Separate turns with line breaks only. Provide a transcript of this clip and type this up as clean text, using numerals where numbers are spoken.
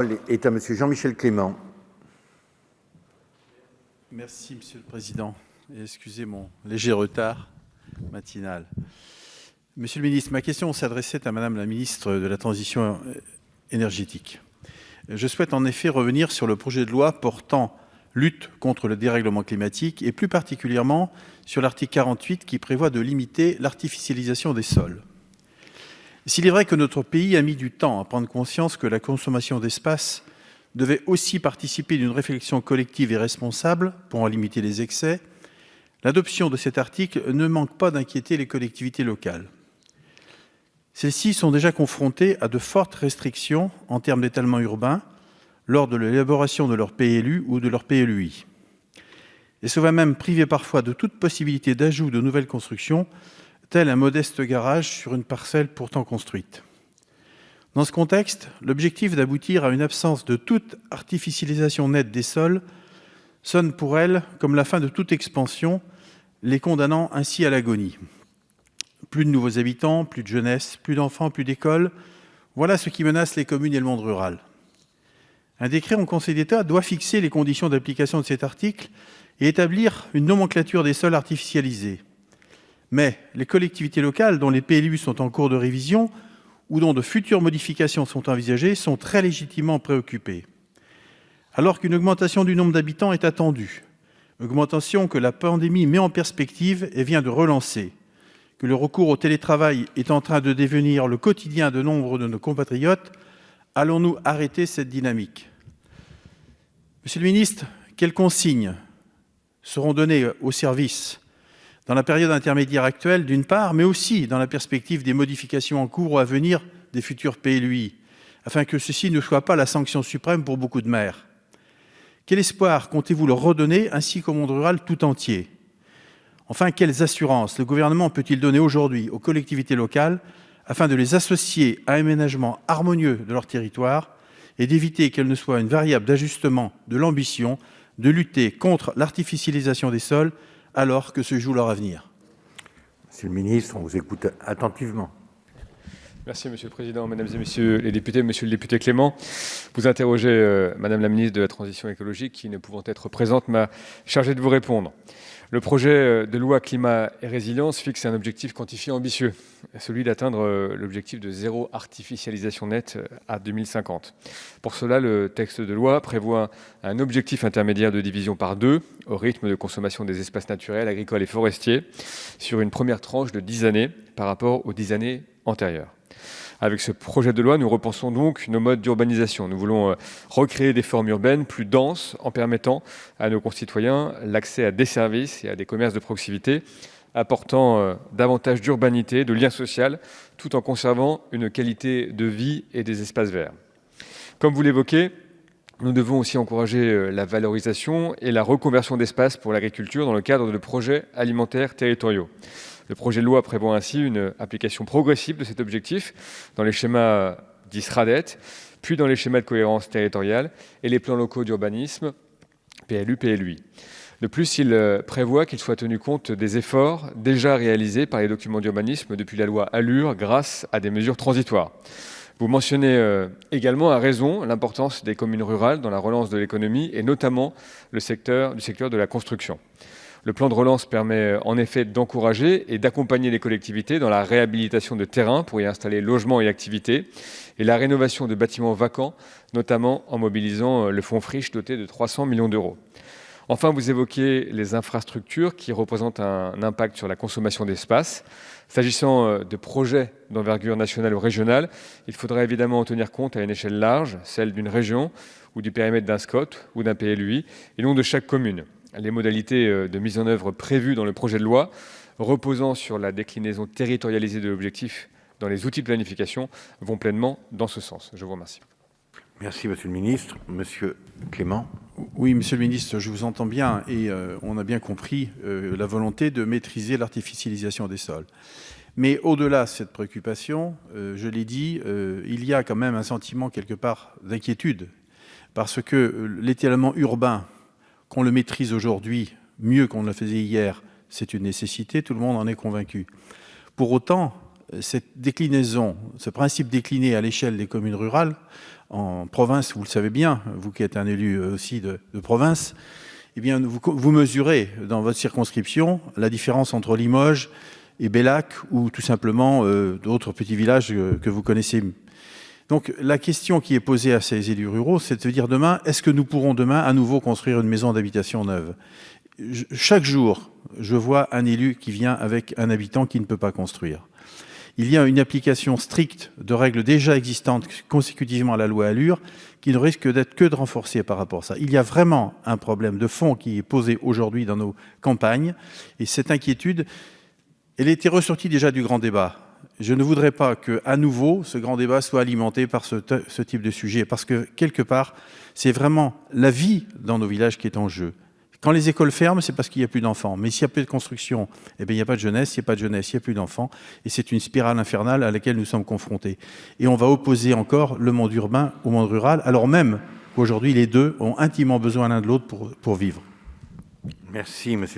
La parole est à Monsieur Jean-Michel Clément.
Merci, Monsieur le Président. Et excusez mon léger retard matinal. Monsieur le ministre, ma question s'adressait à Madame la ministre de la Transition énergétique. Je souhaite en effet revenir sur le projet de loi portant lutte contre le dérèglement climatique et plus particulièrement sur l'article 48 qui prévoit de limiter l'artificialisation des sols. S'il est vrai que notre pays a mis du temps à prendre conscience que la consommation d'espace devait aussi participer d'une réflexion collective et responsable pour en limiter les excès, l'adoption de cet article ne manque pas d'inquiéter les collectivités locales. Celles-ci sont déjà confrontées à de fortes restrictions en termes d'étalement urbain lors de l'élaboration de leur PLU ou de leur PLUI. Et se voient même privées parfois de toute possibilité d'ajout de nouvelles constructions, tel un modeste garage sur une parcelle pourtant construite. Dans ce contexte, l'objectif d'aboutir à une absence de toute artificialisation nette des sols sonne pour elles comme la fin de toute expansion, les condamnant ainsi à l'agonie. Plus de nouveaux habitants, plus de jeunesse, plus d'enfants, plus d'écoles, voilà ce qui menace les communes et le monde rural. Un décret en Conseil d'État doit fixer les conditions d'application de cet article et établir une nomenclature des sols artificialisés. Mais les collectivités locales, dont les PLU sont en cours de révision ou dont de futures modifications sont envisagées, sont très légitimement préoccupées. Alors qu'une augmentation du nombre d'habitants est attendue, augmentation que la pandémie met en perspective et vient de relancer, que le recours au télétravail est en train de devenir le quotidien de nombre de nos compatriotes, allons-nous arrêter cette dynamique ? Monsieur le ministre, quelles consignes seront données aux services dans la période intermédiaire actuelle, d'une part, mais aussi dans la perspective des modifications en cours ou à venir des futurs PLUI, afin que ceci ne soit pas la sanction suprême pour beaucoup de maires ? Quel espoir comptez-vous leur redonner, ainsi qu'au monde rural tout entier ? Enfin, quelles assurances le gouvernement peut-il donner aujourd'hui aux collectivités locales afin de les associer à un aménagement harmonieux de leur territoire et d'éviter qu'elles ne soient une variable d'ajustement de l'ambition de lutter contre l'artificialisation des sols alors que se joue leur avenir ?
Monsieur le ministre, on vous écoute attentivement.
Merci, Monsieur le Président, Mesdames et Messieurs les députés. Monsieur le député Clément, vous interrogez Madame la ministre de la Transition écologique qui, ne pouvant être présente, m'a chargé de vous répondre. Le projet de loi climat et résilience fixe un objectif quantifié ambitieux, celui d'atteindre l'objectif de zéro artificialisation nette à 2050. Pour cela, le texte de loi prévoit un objectif intermédiaire de division par 2 au rythme de consommation des espaces naturels, agricoles et forestiers sur une première tranche de 10 années par rapport aux 10 années antérieures. Avec ce projet de loi, nous repensons donc nos modes d'urbanisation. Nous voulons recréer des formes urbaines plus denses en permettant à nos concitoyens l'accès à des services et à des commerces de proximité, apportant davantage d'urbanité, de lien social, tout en conservant une qualité de vie et des espaces verts. Comme vous l'évoquez, nous devons aussi encourager la valorisation et la reconversion d'espaces pour l'agriculture dans le cadre de projets alimentaires territoriaux. Le projet de loi prévoit ainsi une application progressive de cet objectif dans les schémas dits SRADET, puis dans les schémas de cohérence territoriale et les plans locaux d'urbanisme, PLU, PLUI. De plus, il prévoit qu'il soit tenu compte des efforts déjà réalisés par les documents d'urbanisme depuis la loi ALUR grâce à des mesures transitoires. Vous mentionnez également à raison l'importance des communes rurales dans la relance de l'économie et notamment du secteur de la construction. Le plan de relance permet en effet d'encourager et d'accompagner les collectivités dans la réhabilitation de terrains pour y installer logements et activités et la rénovation de bâtiments vacants, notamment en mobilisant le fonds Friche doté de 300 millions d'euros. Enfin, vous évoquez les infrastructures qui représentent un impact sur la consommation d'espace. S'agissant de projets d'envergure nationale ou régionale, il faudra évidemment en tenir compte à une échelle large, celle d'une région ou du périmètre d'un SCOT ou d'un PLUI, et non de chaque commune. Les modalités de mise en œuvre prévues dans le projet de loi, reposant sur la déclinaison territorialisée de l'objectif dans les outils de planification, vont pleinement dans ce sens. Je vous remercie.
Merci, Monsieur le ministre. Monsieur Clément.
Oui, Monsieur le ministre, je vous entends bien et on a bien compris la volonté de maîtriser l'artificialisation des sols. Mais au-delà de cette préoccupation, je l'ai dit, il y a quand même un sentiment quelque part d'inquiétude parce que l'étalement urbain, qu'on le maîtrise aujourd'hui mieux qu'on ne le faisait hier, c'est une nécessité, tout le monde en est convaincu. Pour autant, cette déclinaison, ce principe décliné à l'échelle des communes rurales, en province, vous le savez bien, vous qui êtes un élu aussi de province, eh bien, vous mesurez dans votre circonscription la différence entre Limoges et Bellac ou tout simplement d'autres petits villages que vous connaissez. Donc la question qui est posée à ces élus ruraux, c'est de se dire demain, est-ce que nous pourrons demain à nouveau construire une maison d'habitation neuve ? Chaque jour, je vois un élu qui vient avec un habitant qui ne peut pas construire. Il y a une application stricte de règles déjà existantes consécutivement à la loi ALUR qui ne risque d'être que de renforcer par rapport à ça. Il y a vraiment un problème de fond qui est posé aujourd'hui dans nos campagnes et cette inquiétude, elle était ressortie déjà du grand débat. Je ne voudrais pas qu'à nouveau ce grand débat soit alimenté par ce type de sujet parce que quelque part, c'est vraiment la vie dans nos villages qui est en jeu. Quand les écoles ferment, c'est parce qu'il n'y a plus d'enfants. Mais s'il n'y a plus de construction, eh bien, il n'y a pas de jeunesse. S'il n'y a pas de jeunesse, il n'y a plus d'enfants. Et c'est une spirale infernale à laquelle nous sommes confrontés. Et on va opposer encore le monde urbain au monde rural, alors même qu'aujourd'hui, les deux ont intimement besoin l'un de l'autre pour vivre.
Merci, monsieur.